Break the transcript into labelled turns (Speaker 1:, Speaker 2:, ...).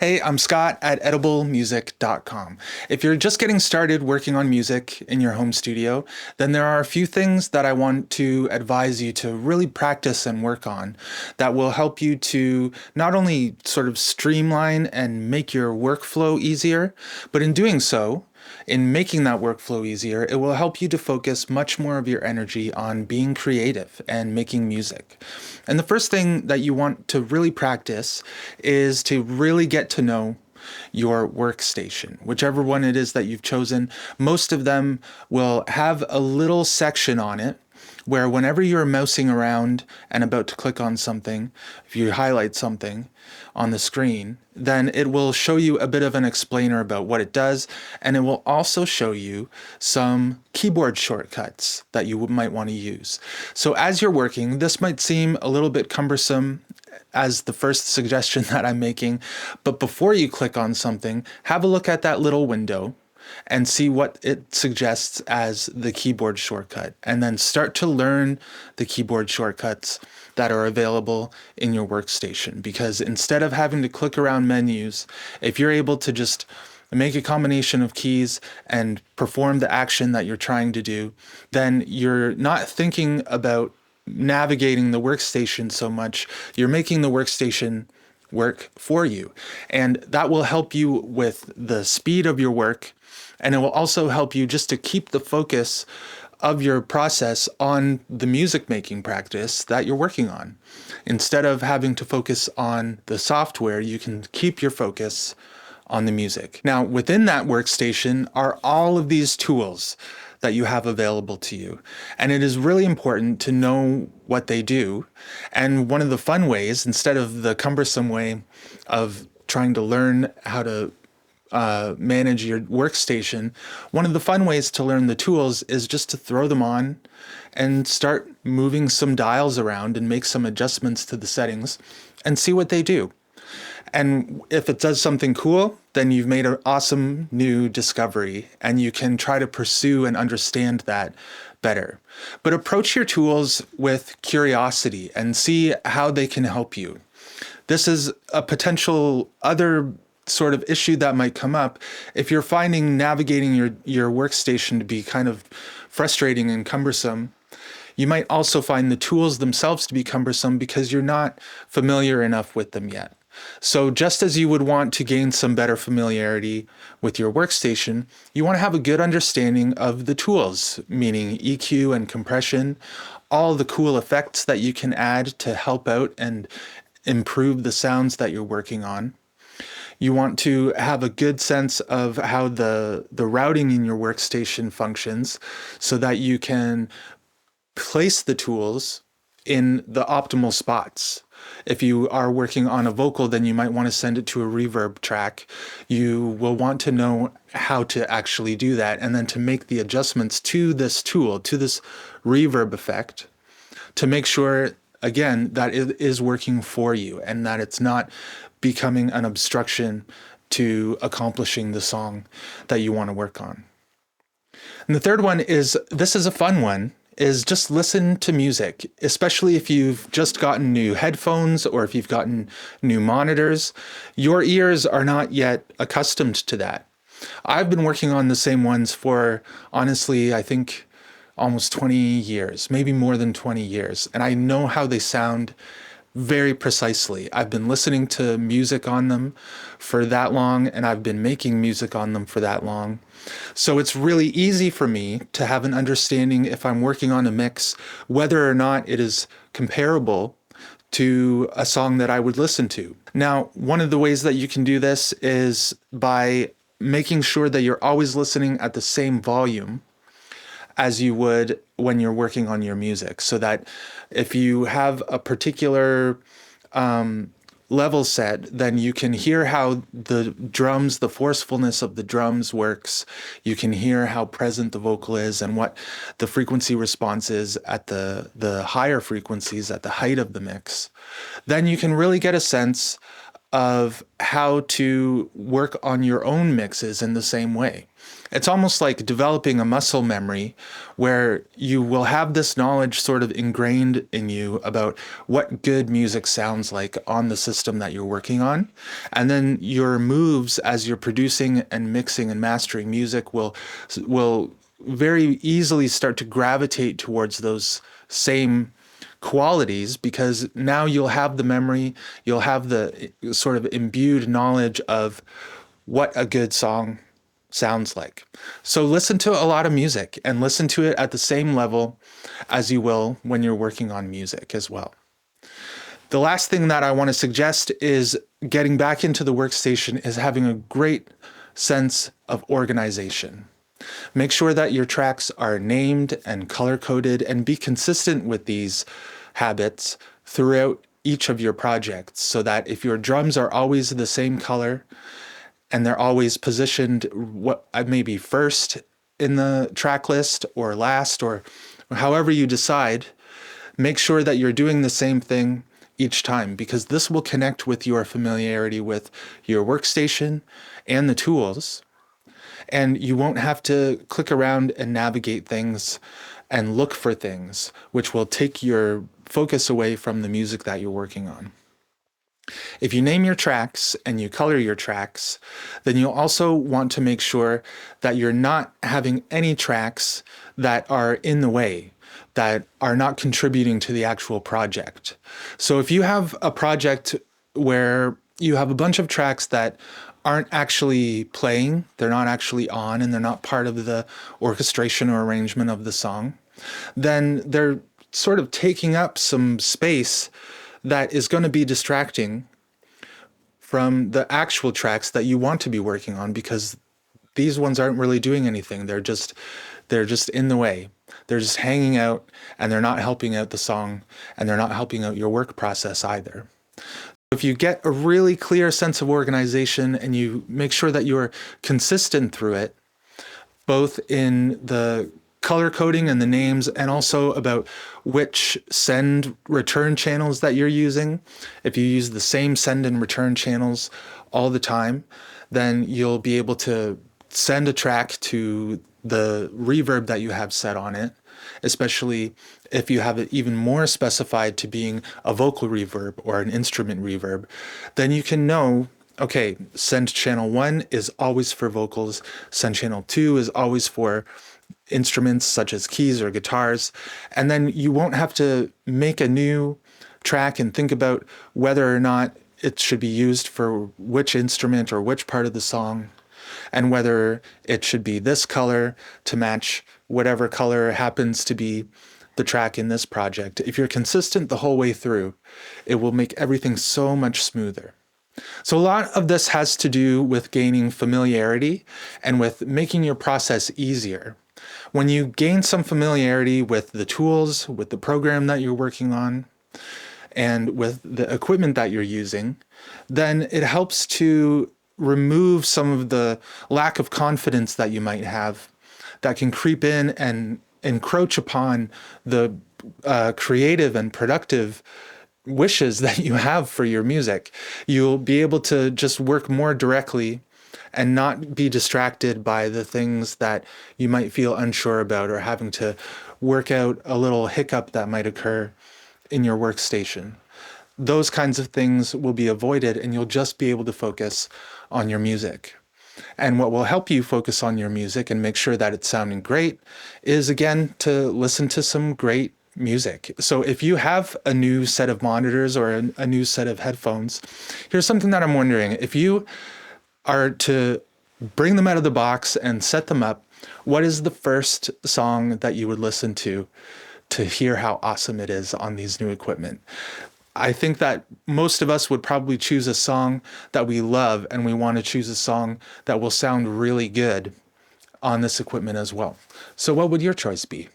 Speaker 1: Hey, I'm Scott at ediblemusic.com. If you're just getting started working on music in your home studio, then there are a few things that I want to advise you to really practice and work on that will help you to not only sort of streamline and make your workflow easier, but in doing so, in making that workflow easier, it will help you to focus much more of your energy on being creative and making music. And the first thing that you want to really practice is to really get to know your workstation, whichever one it is that you've chosen. Most of them will have a little section on it where whenever you're mousing around and about to click on something, if you highlight something on the screen, then it will show you a bit of an explainer about what it does, and it will also show you some keyboard shortcuts that you might want to use. So as you're working, this might seem a little bit cumbersome as the first suggestion that I'm making, but before you click on something, have a look at that little window and see what it suggests as the keyboard shortcut, and then start to learn the keyboard shortcuts that are available in your workstation. Because instead of having to click around menus, if you're able to just make a combination of keys and perform the action that you're trying to do, then you're not thinking about navigating the workstation so much. You're making the workstation work for you. And that will help you with the speed of your work. And it will also help you just to keep the focus of your process on the music making practice that you're working on. Instead of having to focus on the software, you can keep your focus on the music. Now, within that workstation are all of these tools that you have available to you. And it is really important to know what they do. And one of the fun ways, instead of the cumbersome way of trying to learn how to manage your workstation, one of the fun ways to learn the tools is just to throw them on and start moving some dials around and make some adjustments to the settings and see what they do. And if it does something cool, then you've made an awesome new discovery, and you can try to pursue and understand that better. But approach your tools with curiosity and see how they can help you. This is a potential other sort of issue that might come up if you're finding navigating your workstation to be kind of frustrating and cumbersome. You might also find the tools themselves to be cumbersome because you're not familiar enough with them yet. So just as you would want to gain some better familiarity with your workstation, you want to have a good understanding of the tools, meaning EQ and compression, all the cool effects that you can add to help out and improve the sounds that you're working on. You want to have a good sense of how the routing in your workstation functions so that you can place the tools in the optimal spots. If you are working on a vocal, then you might want to send it to a reverb track. You will want to know how to actually do that, and then to make the adjustments to this tool, to this reverb effect, to make sure, again, that it is working for you and that it's not becoming an obstruction to accomplishing the song that you want to work on. And the third one is, this is a fun one, is just listen to music, especially if you've just gotten new headphones or if you've gotten new monitors. Your ears are not yet accustomed to that. I've been working on the same ones for, honestly, I think almost 20 years, maybe more than 20 years, and I know how they sound very precisely. I've been listening to music on them for that long, and I've been making music on them for that long. So it's really easy for me to have an understanding, if I'm working on a mix, whether or not it is comparable to a song that I would listen to. Now, one of the ways that you can do this is by making sure that you're always listening at the same volume as you would when you're working on your music, so that if you have a particular level set, then you can hear how the drums, the forcefulness of the drums works. You can hear how present the vocal is and what the frequency response is at the higher frequencies, at the height of the mix. Then you can really get a sense of how to work on your own mixes in the same way. It's almost like developing a muscle memory where you will have this knowledge sort of ingrained in you about what good music sounds like on the system that you're working on. And then your moves as you're producing and mixing and mastering music will very easily start to gravitate towards those same qualities, because now you'll have the memory, you'll have the sort of imbued knowledge of what a good song sounds like. So listen to a lot of music and listen to it at the same level as you will when you're working on music as well. The last thing that I want to suggest is getting back into the workstation is having a great sense of organization. Make sure that your tracks are named and color-coded, and be consistent with these habits throughout each of your projects, so that if your drums are always the same color and they're always positioned maybe first in the track list or last, or however you decide, make sure that you're doing the same thing each time, because this will connect with your familiarity with your workstation and the tools. And you won't have to click around and navigate things and look for things, which will take your focus away from the music that you're working on. If you name your tracks and you color your tracks, then you'll also want to make sure that you're not having any tracks that are in the way, that are not contributing to the actual project. So if you have a project where you have a bunch of tracks that aren't actually playing, they're not actually on, and they're not part of the orchestration or arrangement of the song, then they're sort of taking up some space that is going to be distracting from the actual tracks that you want to be working on, because these ones aren't really doing anything. They're just in the way. They're just hanging out, and they're not helping out the song, and they're not helping out your work process either. If you get a really clear sense of organization and you make sure that you're consistent through it, both in the color coding and the names, and also about which send return channels that you're using. If you use the same send and return channels all the time, then you'll be able to send a track to the reverb that you have set on it, especially if you have it even more specified to being a vocal reverb or an instrument reverb. Then you can know, okay, send channel 1 is always for vocals, send channel 2 is always for instruments such as keys or guitars, and then you won't have to make a new track and think about whether or not it should be used for which instrument or which part of the song, and whether it should be this color to match whatever color happens to be the track in this project. If you're consistent the whole way through, it will make everything so much smoother. So a lot of this has to do with gaining familiarity and with making your process easier. When you gain some familiarity with the tools, with the program that you're working on, and with the equipment that you're using, then it helps to remove some of the lack of confidence that you might have that can creep in and encroach upon the creative and productive wishes that you have for your music. You'll be able to just work more directly and not be distracted by the things that you might feel unsure about, or having to work out a little hiccup that might occur in your workstation. Those kinds of things will be avoided, and you'll just be able to focus on your music. And what will help you focus on your music and make sure that it's sounding great is, again, to listen to some great music. So if you have a new set of monitors or a new set of headphones, here's something that I'm wondering. If you are to bring them out of the box and set them up, what is the first song that you would listen to hear how awesome it is on these new equipment? I think that most of us would probably choose a song that we love, and we want to choose a song that will sound really good on this equipment as well. So what would your choice be?